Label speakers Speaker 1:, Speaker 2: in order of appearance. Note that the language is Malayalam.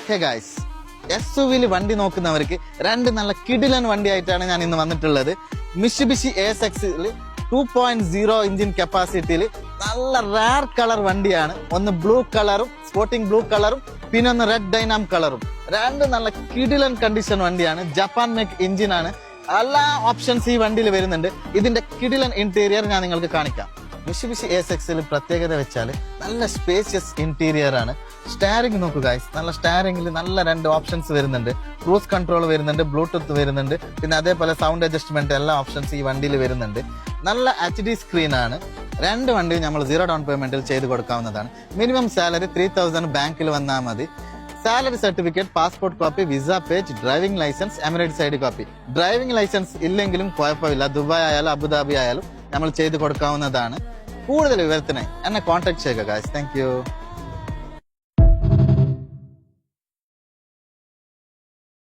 Speaker 1: ഹേ ഗായ്സ്, എസ് യു വിയിൽ വണ്ടി നോക്കുന്നവർക്ക് രണ്ട് നല്ല കിടിലൻ വണ്ടിയായിട്ടാണ് ഞാൻ ഇന്ന് വന്നിട്ടുള്ളത്. മിഷിബിഷി ASX-ൽ 2.0 ഇഞ്ചിൻ കപ്പാസിറ്റിയിൽ നല്ല റയർ കളർ വണ്ടിയാണ്. ഒന്ന് ബ്ലൂ കളറും സ്പോർട്ടിംഗ് ബ്ലൂ കളറും പിന്നെ ഒന്ന് റെഡ് ഡൈനാം കളറും. രണ്ട് നല്ല കിടിലൻ കണ്ടീഷൻ വണ്ടിയാണ്. ജപ്പാൻ മേക്ക് എഞ്ചിനാണ്. എല്ലാ ഓപ്ഷൻസ് ഈ വണ്ടിയിൽ വരുന്നുണ്ട്. ഇതിന്റെ കിടിലൻ ഇന്റീരിയർ ഞാൻ നിങ്ങൾക്ക് കാണിക്കാം. മിഷിബിഷി ASX-ൽ പ്രത്യേകത വെച്ചാൽ നല്ല സ്പേഷ്യസ് ഇന്റീരിയർ ആണ്. സ്റ്റാരിംഗ് നോക്കുക, നല്ല സ്റ്റാരിംഗിൽ നല്ല രണ്ട് ഓപ്ഷൻസ് വരുന്നുണ്ട്. ക്രൂസ് കൺട്രോൾ വരുന്നുണ്ട്, ബ്ലൂടൂത്ത് വരുന്നുണ്ട്, പിന്നെ അതേപോലെ സൗണ്ട് അഡ്ജസ്റ്റ്മെന്റ് എല്ലാ ഓപ്ഷൻസ് ഈ വണ്ടിയിൽ വരുന്നുണ്ട്. നല്ല HD സ്ക്രീൻ ആണ്. രണ്ട് വണ്ടിയും നമ്മൾ 0 ഡൗൺ പേയ്മെന്റിൽ ചെയ്ത് കൊടുക്കാവുന്നതാണ്. മിനിമം സാലറി 3000 ബാങ്കിൽ വന്നാൽ മതി. Salary certificate, passport copy, visa page, driving licence, Emirates ID copy. Driving licence ഇല്ലെങ്കിലും കുഴപ്പമില്ല. ദുബായ് ആയാലും അബുദാബി ആയാലും നമ്മൾ ചെയ്ത് കൊടുക്കാവുന്നതാണ്. കൂടുതൽ വിവരത്തിന് എന്നെ കോൺടാക്ട് ചെയ്യുക ഗൈസ്. Thank you.